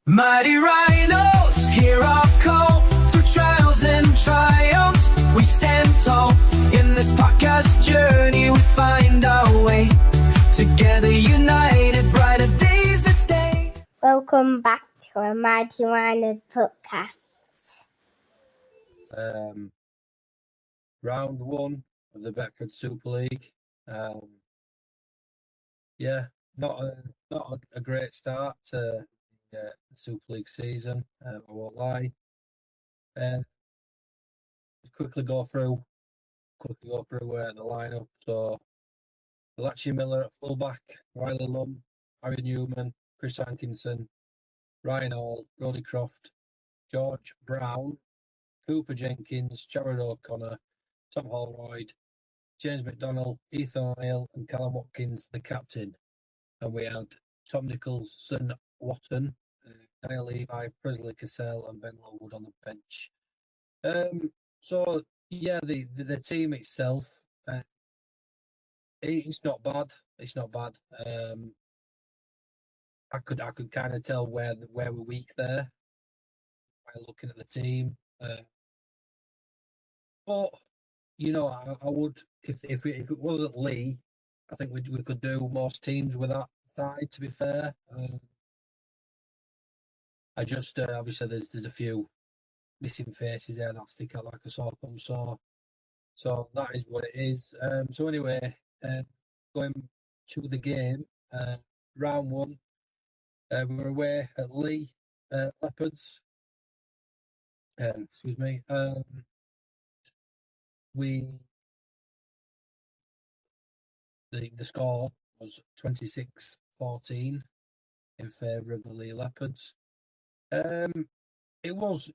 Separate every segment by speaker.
Speaker 1: Mighty rhinos, hear our call. Through trials and triumphs, we stand tall. In this podcast journey, we find our way. Together united, brighter days that stay.
Speaker 2: Welcome back to a Mighty Rhinos podcast.
Speaker 3: Round one of the Betfred Super League. Not a great start to the Super League season. I won't lie. Quickly go through the lineup. So, Malachi Miller at fullback, Riley Lum, Harry Newman, Chris Hankinson, Ryan Hall, Brody Croft, George Brown, Cooper Jenkins, Jared O'Connor, Tom Holroyd, James McDonnell, Ethan O'Neill, and Callum Watkins, the captain. And we had Tom Nicholson, Watton, Daniel Levi, Presley Cassell, and Ben Lowood on the bench. The team itself, it's not bad. It's not bad. I could kind of tell where we're weak there by looking at the team. But I would if it wasn't Leigh, I think we could do most teams with that side. To be fair, I just obviously there's a few missing faces there that stick out like a sore thumb. So that is what it is. So anyway, going to the game, round one, we were away at Leigh Leopards. Excuse me. The score was 26-14 in favour of the Leigh Leopards. It was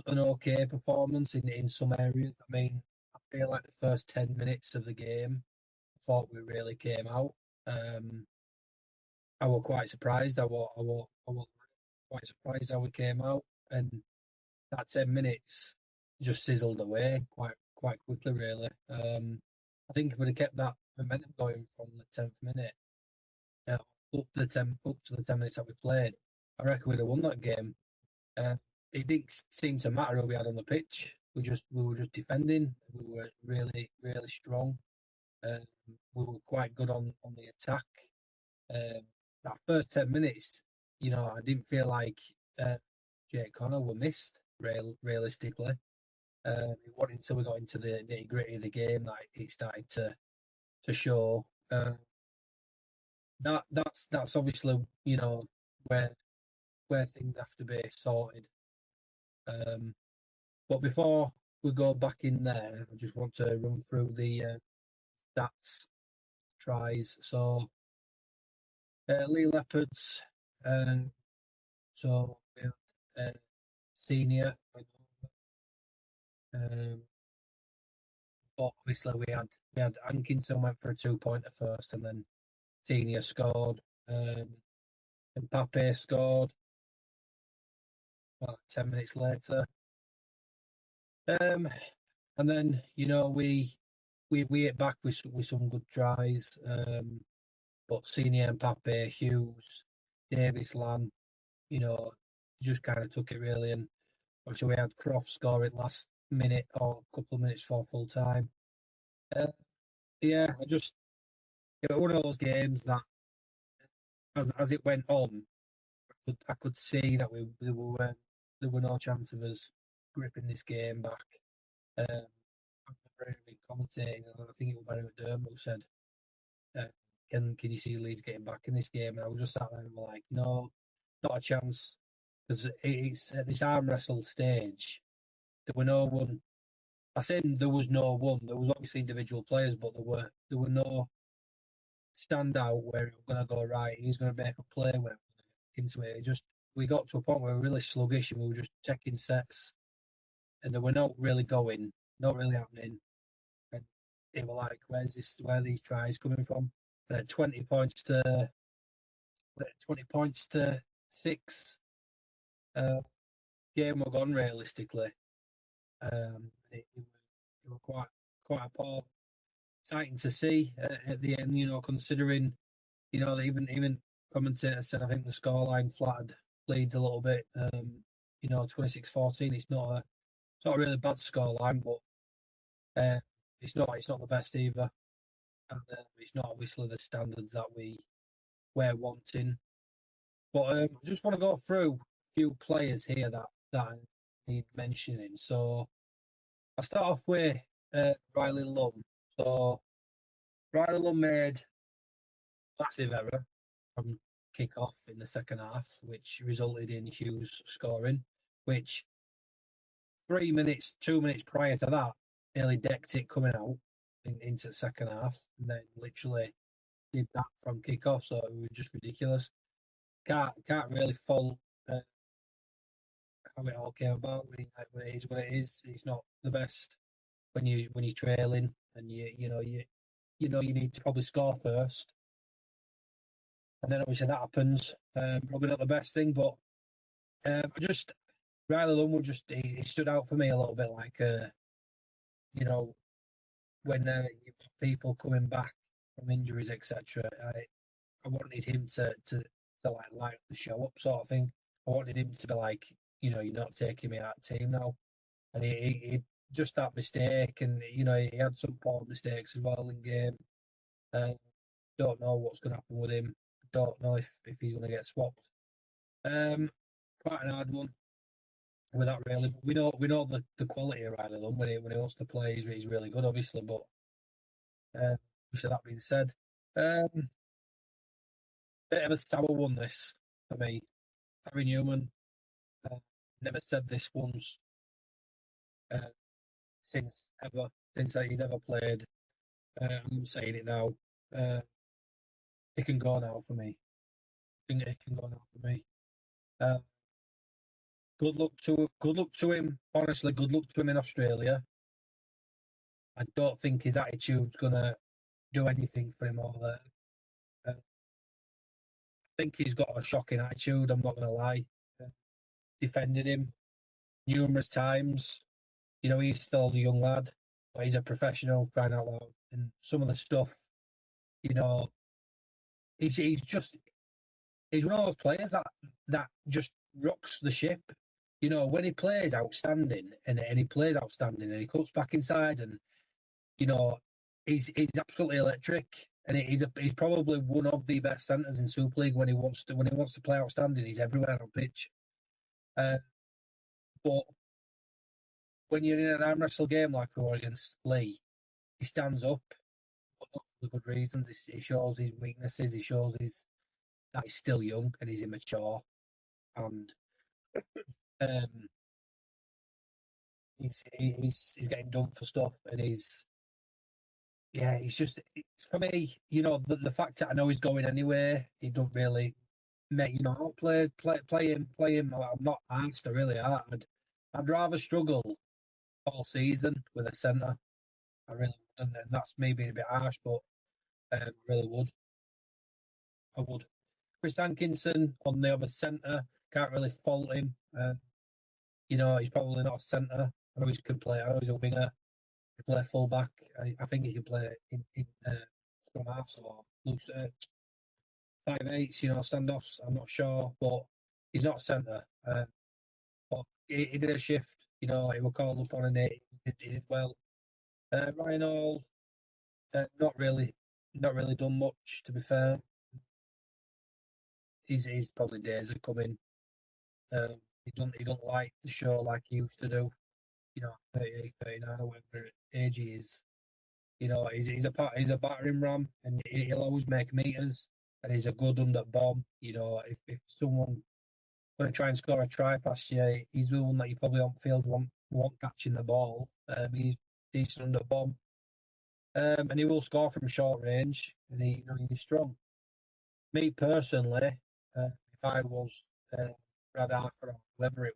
Speaker 3: an okay performance in some areas. I mean, I feel like the first 10 minutes of the game, I thought we really came out. I was quite surprised. I was quite surprised how we came out, and that 10 minutes just sizzled away quite quickly, really. I think if we'd have kept that momentum going from the 10th minute up to the 10 minutes that we played, I reckon we'd have won that game. It didn't seem to matter who we had on the pitch. We were just defending. We were really, really strong. We were quite good on the attack. That first 10 minutes, I didn't feel like Jake Connor were missed, realistically. It wasn't until we got into the nitty-gritty of the game that it started to show. That's obviously, where things have to be sorted. But before we go back in there, I just want to run through the stats, tries. So, Leigh Leopards. So we had senior. But obviously we had Hankinson went for a 2-pointer first, and then senior scored. And Pape scored 10 minutes later. And then we hit back with some good tries. But Senior and Pape, Hughes, Davis, Lamb, just kind of took it really. And obviously we had Croft scoring last minute or a couple of minutes for full time. It was one of those games that, as it went on, I could see that there were no chance of us gripping this game back. I remember commentating, and I think it was Barry McDermott who said, Can you see Leeds getting back in this game? And I was just sat there and like, no, not a chance, because it's at this arm wrestle stage. There were no one. I said there was no one. There was obviously individual players, but there were no standout where it was going to go right. He's going to make a play where into it. We got to a point where we were really sluggish and we were just taking sets, and they were not really going, not really happening. And they were like, where are these tries coming from? 20 points to 6. Game were gone realistically. It were quite a poor sighting to see at the end. Considering even commentator said I think the scoreline flattered Leeds a little bit. 26-14. It's not a really bad scoreline, but it's not the best either, and it's not obviously the standards that we're wanting. But I just want to go through a few players here that I need mentioning. So I'll start off with Riley Lum. So Riley Lum made a massive error from kick-off in the second half, which resulted in Hughes scoring, which 2 minutes prior to that, nearly decked it coming out into the second half, and then literally did that from kick-off, so it was just ridiculous. Can't really fault how it all came about. When it is what it is. It's not the best when you're trailing and you need to probably score first, and then obviously that happens. Probably not the best thing, but Riley Lum he stood out for me a little bit, like when you've got people coming back from injuries, etc. I wanted him to like light the show up, sort of thing. I wanted him to be like, you're not taking me out of the team now, and he just that mistake, and he had some poor mistakes as well in game. Don't know what's going to happen with him. Don't know if he's going to get swapped. Quite an hard one with that, really. We know the quality of Riley Lum when he wants to play. He's really good, obviously. But with that being said, bit of a sour one this for me. Harry Newman. Never said this once since he's ever played. I'm saying it now. It can go now for me. I think it can go now for me. Good luck to him. Honestly, good luck to him in Australia. I don't think his attitude's gonna do anything for him over there. I think he's got a shocking attitude. I'm not gonna lie. Defended him numerous times. He's still a young lad, but he's a professional, crying out loud. And some of the stuff, he's one of those players that just rocks the ship. When he plays outstanding and he he comes back inside and he's absolutely electric, and he's probably one of the best centres in Super League when he wants to play outstanding. He's everywhere on pitch. But when you're in an arm wrestle game like we were against Leigh, he stands up, but not for the good reasons. He shows his weaknesses. He shows that he's still young and he's immature, and he's getting done for stuff, and he's just, for me, the fact that I know he's going anywhere, he don't really make, play him. I'm not asked, I really are. I'd rather struggle all season with a centre. I really would, and that's me being a bit harsh, but I really would. I would. Chris Hankinson on the other centre, can't really fault him. He's probably not a centre. I know he can play. I know he's a winger. He can play full back. I think he can play in scrum halves or loose 5/8s. Standoffs. I'm not sure, but he's not a centre. But he did a shift. He was called up on, and he did well. Ryan Hall, not really done much, to be fair. He's probably days are coming. He don't like the show like he used to do. 38, 39 or whatever age he is. He's a battering ram, and he'll always make meters, and he's a good under bomb. If someone going to try and score a try past you, he's the one that you probably on field want catching the ball. He's decent under bomb, and he will score from short range, and he's strong. Me personally, if I was Brad Arthur or whoever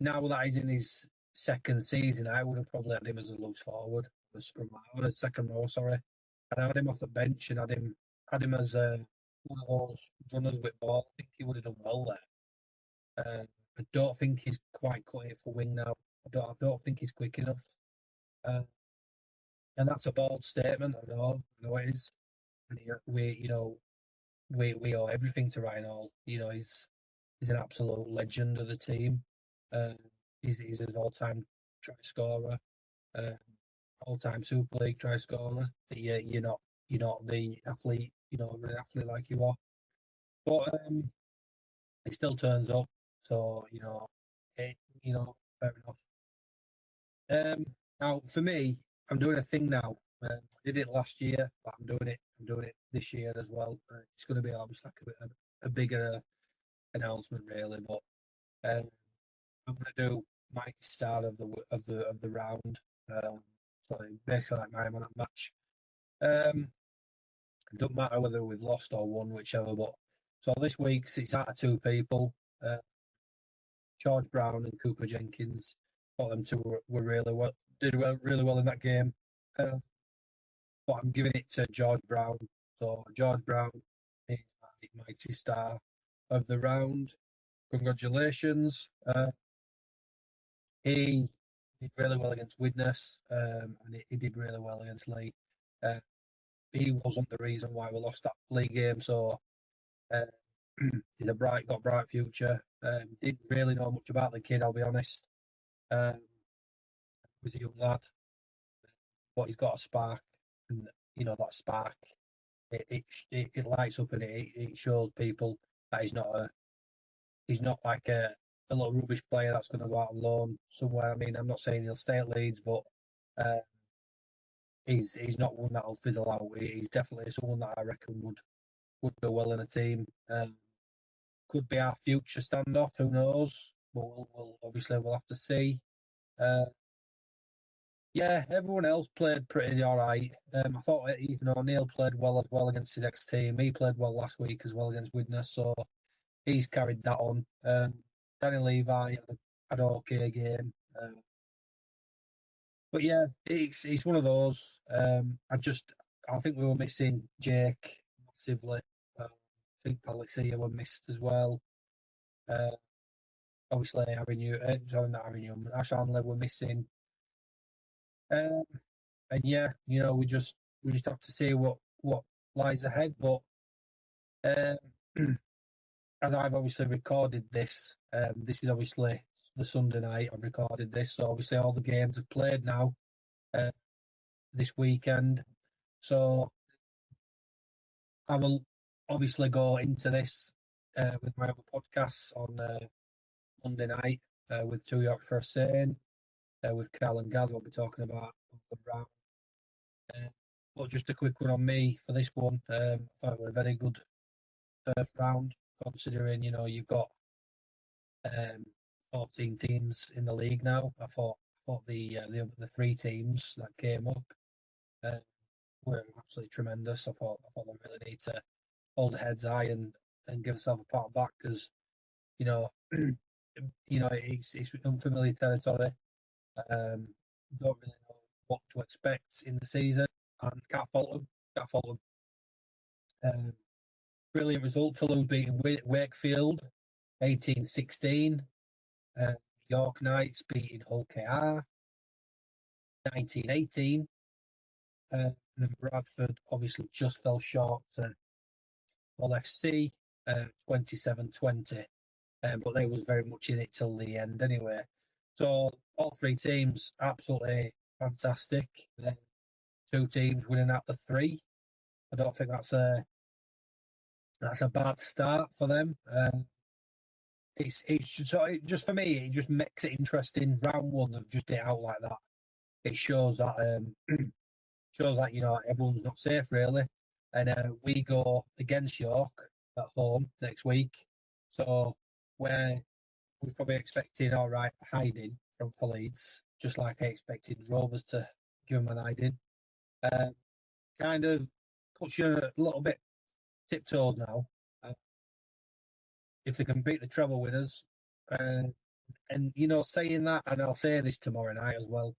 Speaker 3: now that he's in his second season, I would have probably had him as a loose forward, or a second row. Sorry, and I had him off the bench and had him as one of those runners with ball. I think he would have done well there. I don't think he's quite cut it for wing now. I don't think he's quick enough. And that's a bold statement. I know it is. And we owe everything to Ryan Hall. He's an absolute legend of the team. Uh, he's an all-time try scorer, uh, all-time Super League try scorer. You're not the athlete, an athlete like you are. But he still turns up. So it, fair enough. Now for me, I'm doing a thing now. I did it last year, but I'm doing it. I'm doing it this year as well. It's going to be obviously like a bigger announcement, really. But I'm going to do my start of the round. So basically, like my man at match. It doesn't matter whether we've lost or won, whichever. But so this week's it's out of two people. Uh, George Brown and Cooper Jenkins. Thought them two were really well, really well in that game. Uh, but I'm giving it to George Brown. So George Brown is my mighty star of the round. Congratulations. He did really well against Widnes, and he did really well against Leigh. Uh, he wasn't the reason why we lost that Leigh game, so uh, he's got a bright future. Didn't really know much about the kid, I'll be honest. He was a young lad, but he's got a spark, and that spark it lights up, and it shows people that he's not like a little rubbish player that's going to go out on loan somewhere. I mean, I'm not saying he'll stay at Leeds, but uh, he's not one that'll fizzle out. He's definitely someone that I reckon would do well in a team. Could be our future standoff. Who knows? But we'll have to see. Uh, yeah, everyone else played pretty all right. I thought Ethan O'Neill played well as well against his ex team. He played well last week as well against Widnes, so he's carried that on. Danny Levi had an okay game. But yeah, it's one of those. I think we were missing Jake massively. I think Palacia were missed as well. Obviously, not Aaron Newman, Ash Hanley were missing. And yeah, we just have to see what lies ahead. But um, as I've obviously recorded this, this is obviously the Sunday night I've recorded this, so obviously all the games have played now this weekend. So I will obviously go into this with my other podcasts on Monday night with Two York First Saying, with Cal and Gaz. We'll be talking about the round. But just a quick one on me for this one. I thought it was a very good first round, considering you've got 14 teams in the league now. I thought the three teams that came up were absolutely tremendous. I thought they really need to hold heads high and give themselves a pat on the back, because you know it's unfamiliar territory. Don't really know what to expect in the season, and can't fault them. Can't fault them. Brilliant result. Toulouse beating Wakefield 18-16. York Knights beating Hull KR 19-18. And Bradford obviously just fell short to Hull FC 27-20. But they was very much in it till the end anyway. So all three teams absolutely fantastic. Two teams winning out of three. I don't think that's a bad start for them. Just for me, it just makes it interesting. Round one, they've just did it out like that. It shows that everyone's not safe really, and we go against York at home next week, so we're probably expecting all right hiding from for Leeds, just like I expected Rovers to give them an hiding. Kind of puts you a little bit tiptoes now. If they can beat the treble winners, and saying that, and I'll say this tomorrow night as well.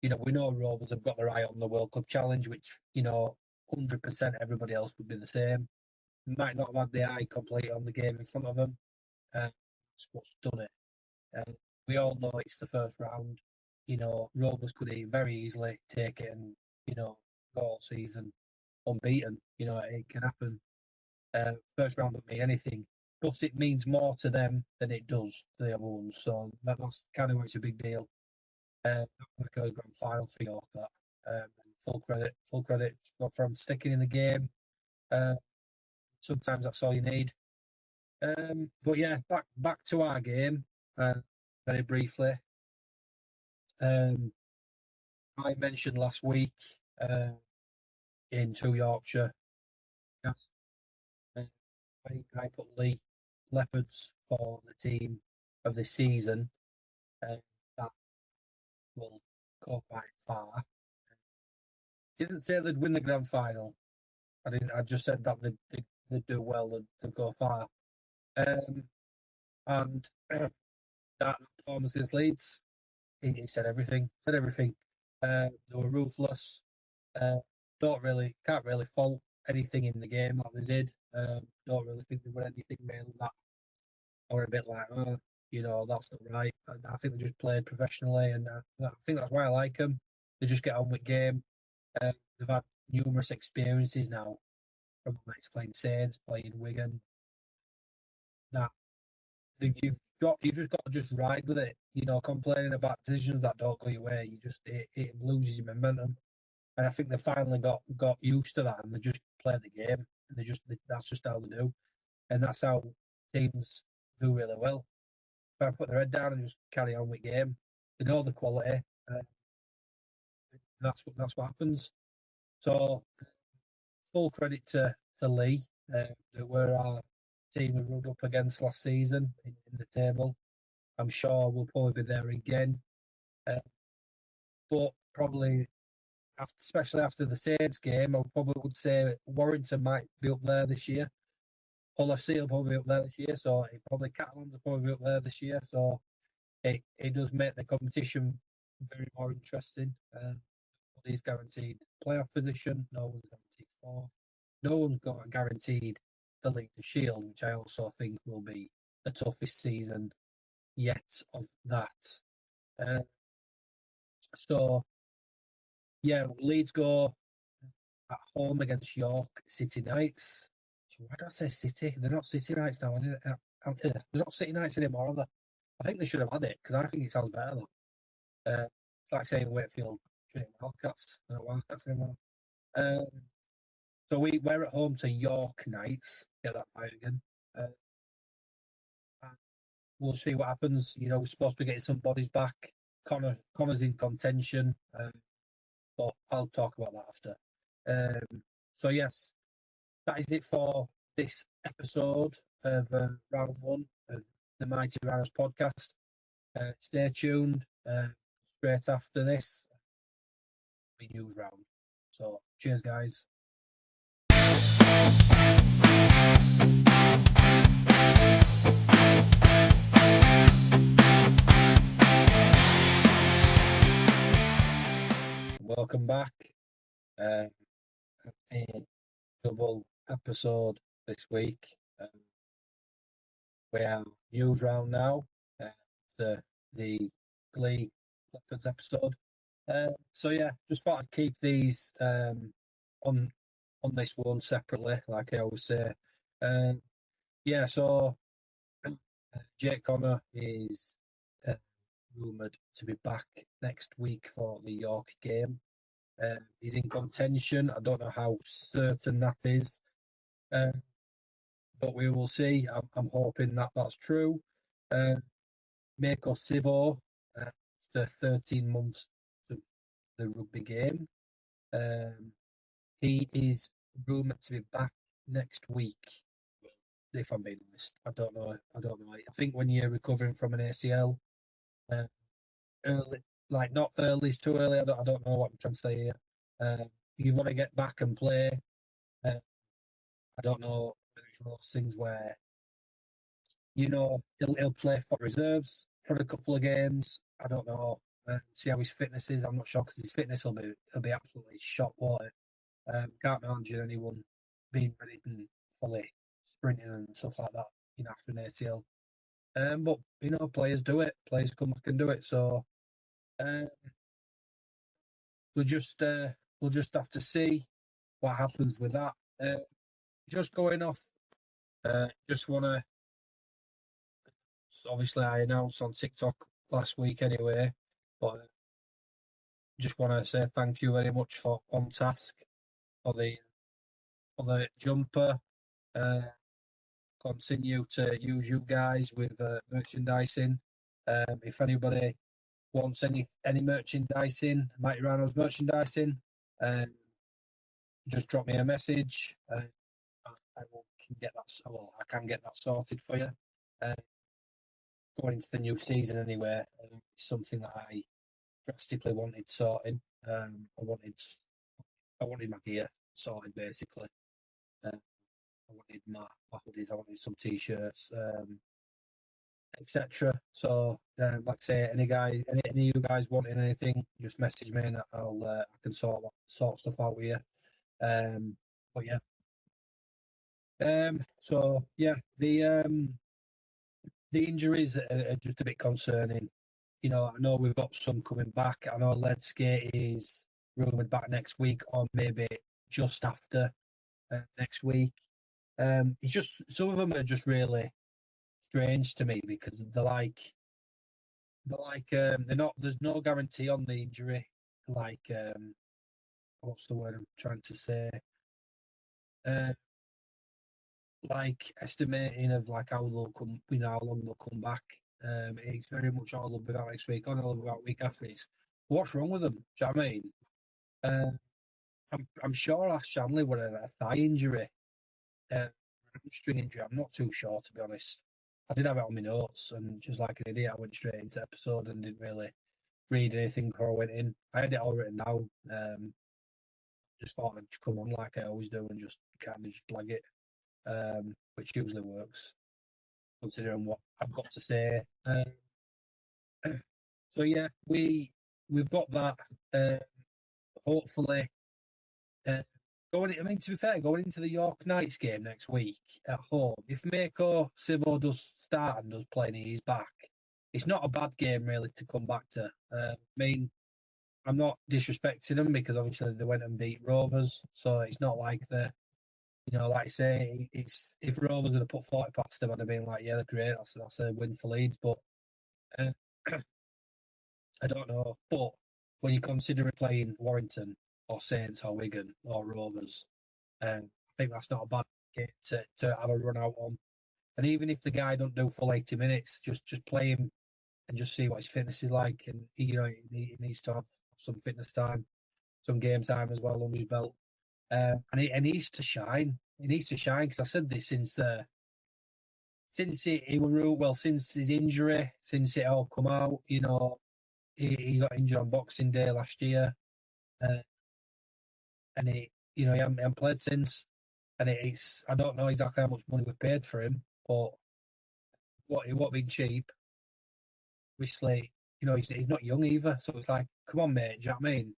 Speaker 3: We know Rovers have got their eye on the World Cup challenge, which 100% everybody else would be the same. They might not have had the eye complete on the game in front of them. That's what's done it. We all know it's the first round. Rovers could very easily take it and go all season unbeaten. It can happen. First round doesn't mean anything, but it means more to them than it does to the other ones. So that's kind of why it's a big deal. Like a grand final for York, that. Full credit from sticking in the game. Sometimes that's all you need. But yeah, back to our game. Very briefly. I mentioned last week in Two Yorkshire. Yes, I put Leigh Leopards for the team of the season. That will go quite far. Didn't say they'd win the grand final. I didn't. I just said that they'd do well and they'd go far. And that performance against Leeds, he said everything. Said everything. They were ruthless. Can't really fault anything in the game that they did. Don't really think they were anything really that, or a bit like, oh, that's not right. I think they just played professionally, and I think that's why I like them. They just get on with game. They've had numerous experiences now, from like playing Saints, playing Wigan. That you've just got to just ride with it. Complaining about decisions that don't go your way, it loses your momentum. And I think they finally got used to that, and they just play the game, and that's just how they do, and that's how teams do really well. If I put their head down and just carry on with game, they know the quality. That's what happens. So full credit to Leigh, who were our team we rode up against last season in the table. I'm sure we'll probably be there again, but probably especially after the Saints game, I probably would say Warrington might be up there this year. Hull FC will probably be up there this year, so Catalans will probably be up there this year. So it does make the competition very more interesting. Nobody's guaranteed playoff position. No one's guaranteed fourth. No one's got guaranteed the League to Shield, which I also think will be the toughest season yet of that. So yeah, Leeds go at home against York City Knights. Why do I say City? They're not City Knights now. They're not City Knights anymore, are they? I think they should have had it because I think it sounds better though. It's like saying Wakefield Wildcats. They're not Wildcats anymore. So we're at home to York Knights. Get that right again. We'll see what happens. We're supposed to be getting some bodies back. Connor's in contention, but I'll talk about that after. So yes, that is it for this episode of round one of the Mighty Rhinos podcast. Stay tuned. Straight after this, the Newsround. So cheers, guys. Welcome back. A double episode this week. We have Newsround now after the Leigh Leopards episode. So yeah, just thought I'd keep these on this one separately, like I always say. Yeah, so Jake Connor is rumoured to be back next week for the York game. He's in contention. I don't know how certain that is, but we will see. I'm hoping that that's true. Mako Sivo, after 13 months of the rugby game, he is rumoured to be back next week. If I'm being honest, I don't know. I think when you're recovering from an ACL, early, like not early is too early. I don't know what I'm trying to say here. You want to get back and play. I don't know. It's one of those things where he'll play for reserves for a couple of games. I don't know. See how his fitness is. I'm not sure because his fitness will be absolutely shot. Can't imagine anyone being ready and fully sprinting and stuff like that after an ACL. But players do it. Players come back and do it. So we'll just have to see what happens with that. Just going off Just want to, obviously, I announced on TikTok last week anyway, but just want to say thank you very much for On Task for the jumper. Continue to use you guys with merchandising. If anybody wants any merchandising, Mighty Rhinos merchandising, just drop me a message. I can get that. Well, I can get that sorted for you. Going into the new season anyway, it's something that I drastically wanted sorting. I wanted my gear sorted basically. I wanted my hoodies. I wanted some t-shirts, etc. So, like I say, any of you guys wanting anything, just message me and I can sort stuff out with you. But yeah. So yeah, the injuries are just a bit concerning. You know, I know we've got some coming back. I know Ledsky is rumoured back next week, or maybe just after next week. It's just some of them are just really strange to me because they're not. There's no guarantee on the injury. What's the word I'm trying to say? Like estimating of like how they'll come, how long they'll come back. It's very much all about next week, on all about week after. What's wrong with them? Do you know what I mean? I'm sure Ash Shanley were a thigh injury, hamstring injury. I'm not too sure, to be honest. I did have it on my notes, and just like an idiot, I went straight into episode and didn't really read anything before I went in. I had it all written down. Just thought I'd come on like I always do and just kind of just blag it, which usually works, considering what I've got to say. So yeah, we've got that. Hopefully, to be fair, going into the York Knights game next week at home, if Mako Sivo does start and does play and he's back, it's not a bad game really to come back to. I'm not disrespecting them because obviously they went and beat Rovers, so it's not like like I say, it's if Rovers had put 40 past them, I'd have been like, yeah, they're great. That's a win for Leeds, but I don't know. But when you consider playing Warrington or Saints or Wigan or Rovers, I think that's not a bad game to have a run out on. And even if the guy don't do full 80 minutes, just play him and just see what his fitness is like. And he needs to have some fitness time, some game time as well on his belt. And he needs to shine. He needs to shine because I've said this since since his injury, since it all come out. He got injured on Boxing Day last year, and he hasn't played since. And I don't know exactly how much money we paid for him, but what being cheap. Obviously, he's not young either, so it's like, come on, mate. Do you know what I mean?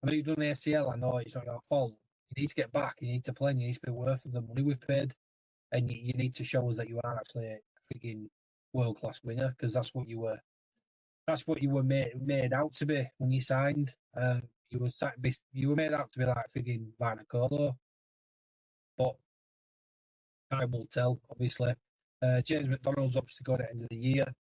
Speaker 3: I know you've done ACL. I know it's not your fault. You need to get back. You need to play. And you need to be worth the money we've paid, and you need to show us that you are actually a freaking world class winger because that's what you were. That's what you were made out to be when you signed. You were made out to be like freaking Vanacola, but time will tell. Obviously, James McDonald's obviously going at the end of the year.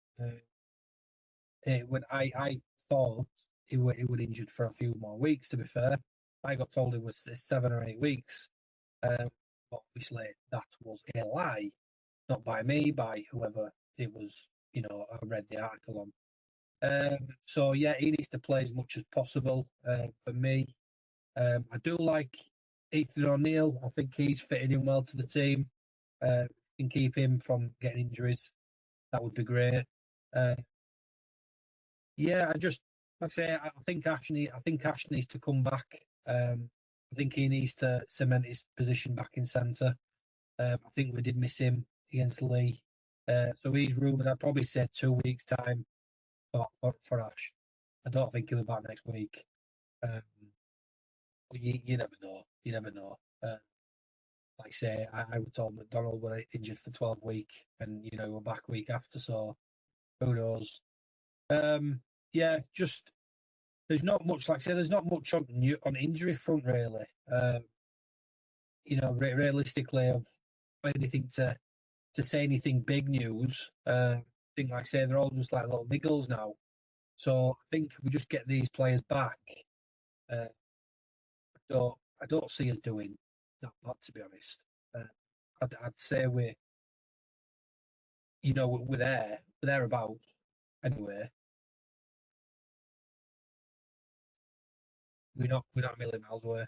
Speaker 3: When I thought he would injured for a few more weeks. To be fair, I got told it was 7 or 8 weeks. But obviously, that was a lie, not by me, by whoever it was. I read the article on. So yeah, he needs to play as much as possible. For me, I do like Ethan O'Neill. I think he's fitting in well to the team. Can keep him from getting injuries. That would be great. Yeah, like I say, I think Ash needs to come back. I think he needs to cement his position back in centre. I think we did miss him against Leigh. So he's rumoured, I'd probably say 2 weeks' time for Ash. I don't think he'll be back next week. But you never know. You never know. Like I say, I was told McDonald were injured for 12 weeks and, we're back week after, so who knows? Yeah, just there's not much. Like I say, there's not much on injury front really. Realistically, of anything to to say anything big news. I think, like I say, they're all just like little niggles now. So I think if we just get these players back, uh, I don't see us doing that bad, to be honest. I'd say we're there, we're thereabouts anyway. We're not a million miles away.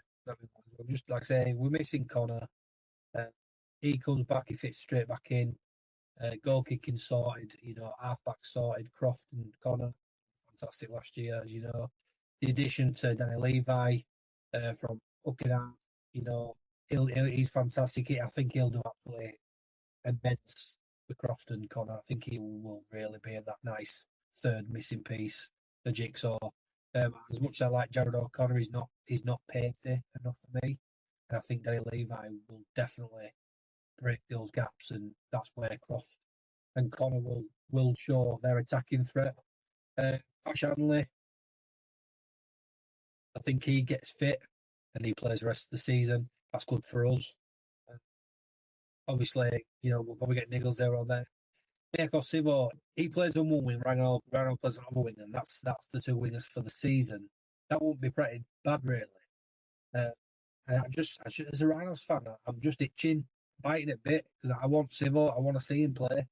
Speaker 3: Just like I say, we're missing Connor. Uh, he comes back, he fits straight back in. Goal kicking sorted, half back sorted. Croft and Connor, fantastic last year, as you know. The addition to Danny Levi from Uckenham, he's fantastic. I think he'll do absolutely immense with Croft and Connor. I think he will really be that nice third missing piece, the jigsaw. As much as I like Jared O'Connor, he's not pacey enough for me. And I think Danny Levi will definitely break those gaps, and that's where Croft and Connor will show their attacking threat. Ash Hanley, I think he gets fit and he plays the rest of the season. That's good for us. Obviously, we'll probably get niggles there or there. Nico Sivo, he plays on one wing, Rangel plays on another wing, and that's the two wingers for the season. That won't be pretty bad, really. And as a Rhinos fan, I'm just itching, biting a bit, because I want Sivo, I want to see him play.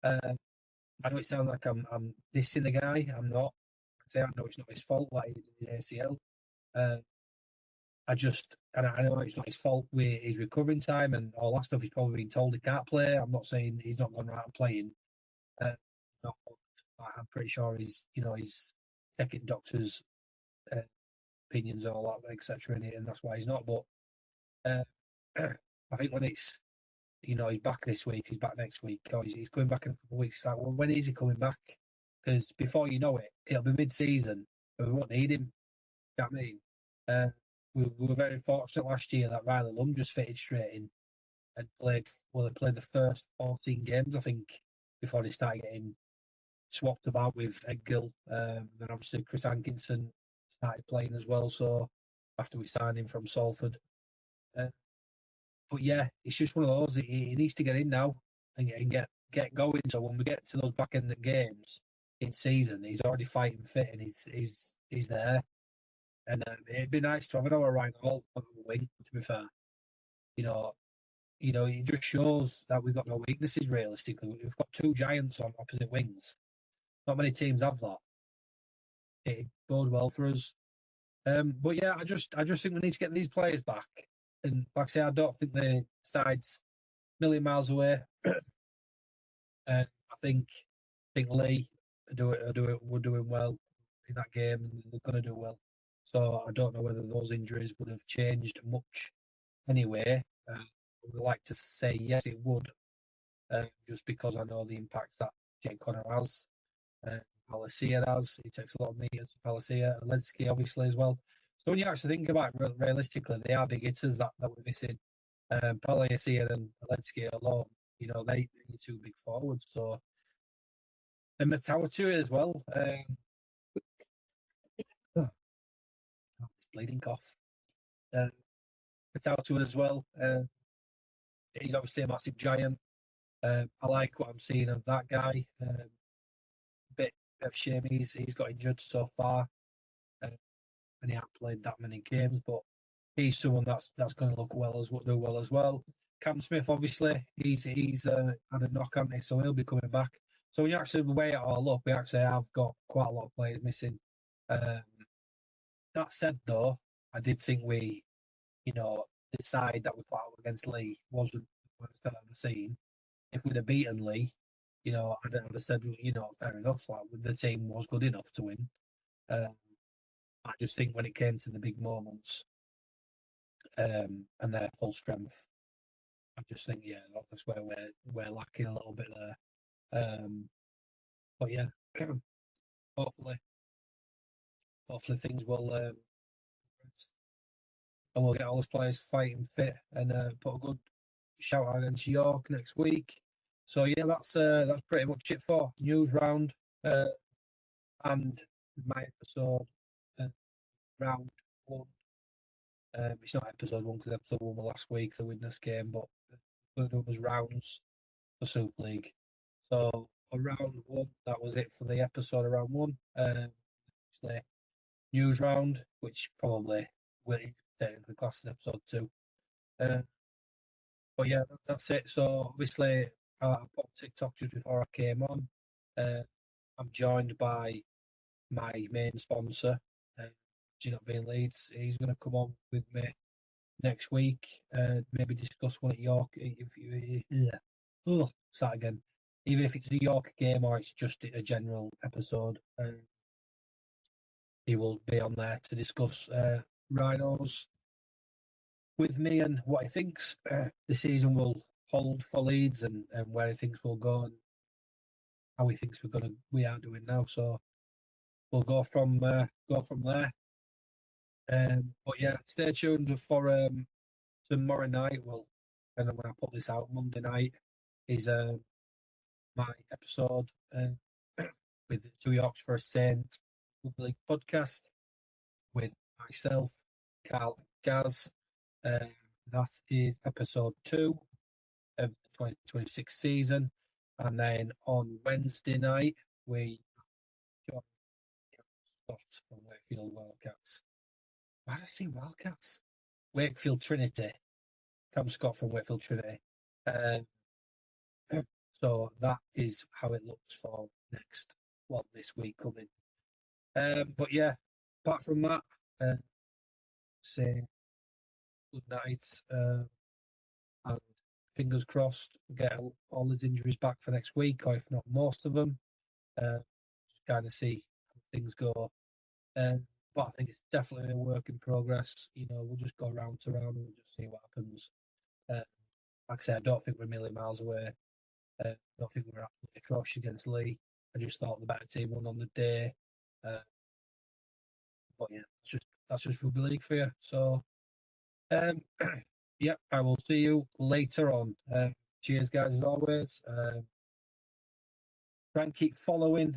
Speaker 3: I know it sounds like I'm dissing the guy. I'm not. I know it's not his fault, like he did his ACL. I know it's not his fault with his recovering time and all that stuff. He's probably been told he can't play. I'm not saying he's not gone right and playing. I'm pretty sure he's taking doctors' opinions and all that, etc. And that's why he's not. But I think when it's he's back this week, he's back next week, or he's coming back in a couple of weeks. It's like, well, when is he coming back? Because before you know it, it'll be mid-season and we won't need him. You know what I mean? We were very fortunate last year that Riley Lund just fitted straight in and played the first 14 games, I think, before they started getting swapped about with Ed Gill. And obviously Chris Hankinson started playing as well, so after we signed him from Salford. But yeah, it's just one of those. He needs to get in now and get going. So when we get to those back end games in season, he's already fighting fit and he's there. And it'd be nice to have another Ryan Hall on the wing. To be fair, it just shows that we've got no weaknesses. Realistically, we've got two giants on opposite wings. Not many teams have that. It bode well for us. But yeah, I just think we need to get these players back. And like I say, I don't think the side's a million miles away. And I think Leigh we're doing well in that game, and they're going to do well. So I don't know whether those injuries would have changed much anyway. I would like to say yes, it would, just because I know the impact that Jake Connor has, Palacia has. He takes a lot of meters. Palacia, Ledsky obviously as well. So when you actually think about it, realistically, they are big hitters that we're missing. Palacia and Ledsky alone, they're two big forwards. So and Matautu as well. Bleeding cough. Matautu as well. He's obviously a massive giant. I like what I'm seeing of that guy. Bit of shame he's got injured so far, and he hasn't played that many games. But he's someone that's going to do well as well. Cam Smith, obviously, he's had a knock on it, so he'll be coming back. So when you actually weigh it all up, we actually have got quite a lot of players missing. That said, though, I did think the side that we put out against Leigh wasn't the worst I've ever seen. If we'd have beaten Leigh, I'd have said, fair enough. Like, the team was good enough to win. I just think when it came to the big moments and their full strength, I just think, that's where we're lacking a little bit there. But yeah, hopefully things will and we'll get all those players fighting fit and put a good shout out against York next week. So yeah, that's pretty much it for Newsround and my episode round one. It's not episode one because episode one was last week, the witness game, but the other was rounds. for Super League. So around one, that was it for the episode of round one. Obviously, Newsround, which probably will technically class as episode 2. But yeah, that's it. So obviously, I popped TikTok just before I came on. I'm joined by my main sponsor, being Leeds. He's going to come on with me next week and maybe discuss one at York. Start again. Even if it's a York game or it's just a general episode, he will be on there to discuss Rhinos with me and what he thinks the season will hold for Leeds and where he thinks we'll go and how he thinks we are doing now. So we'll go from there. But yeah, stay tuned for tomorrow night. Well, and then when I put this out Monday night is my episode with Two Yorks for a Saint Public podcast with myself, Carl, and Gaz. That is episode 2 of the 2026 season. And then on Wednesday night, we join Scott from Wakefield Wildcats. Why did I see Wildcats? Wakefield Trinity. Cam Scott from Wakefield Trinity. So that is how it looks for this week coming. But yeah, apart from that, say good night. And fingers crossed, get all his injuries back for next week, or if not most of them. Just kind of see how things go. But I think it's definitely a work in progress. We'll just go round to round and we'll just see what happens. Like I said, I don't think we're a million miles away. I don't think we're absolutely atrocious against Leigh. I just thought the better team won on the day. But yeah, that's just rugby league for you. So, yeah, I will see you later on. Cheers, guys, as always. Try and keep following,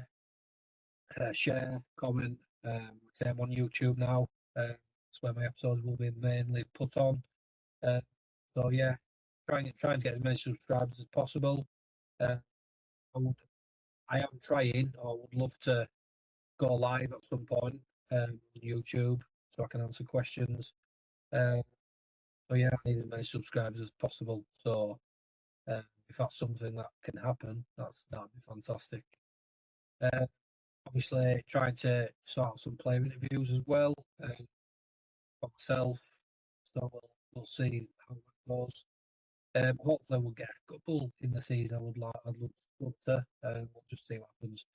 Speaker 3: share, comment. I'm on YouTube now. That's where my episodes will be mainly put on. So yeah, trying to get as many subscribers as possible. I am trying, or would love to go live at some point on YouTube so I can answer questions. So yeah, I need as many subscribers as possible. So if that's something that can happen, that'd be fantastic. Obviously, trying to sort out some player interviews as well for myself. So we'll see how that goes. Hopefully, we'll get a couple in the season. I'd love to. We'll just see what happens.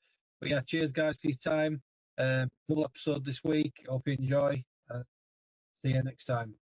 Speaker 3: But yeah, cheers, guys, for your time. Double episode this week. Hope you enjoy. See you next time.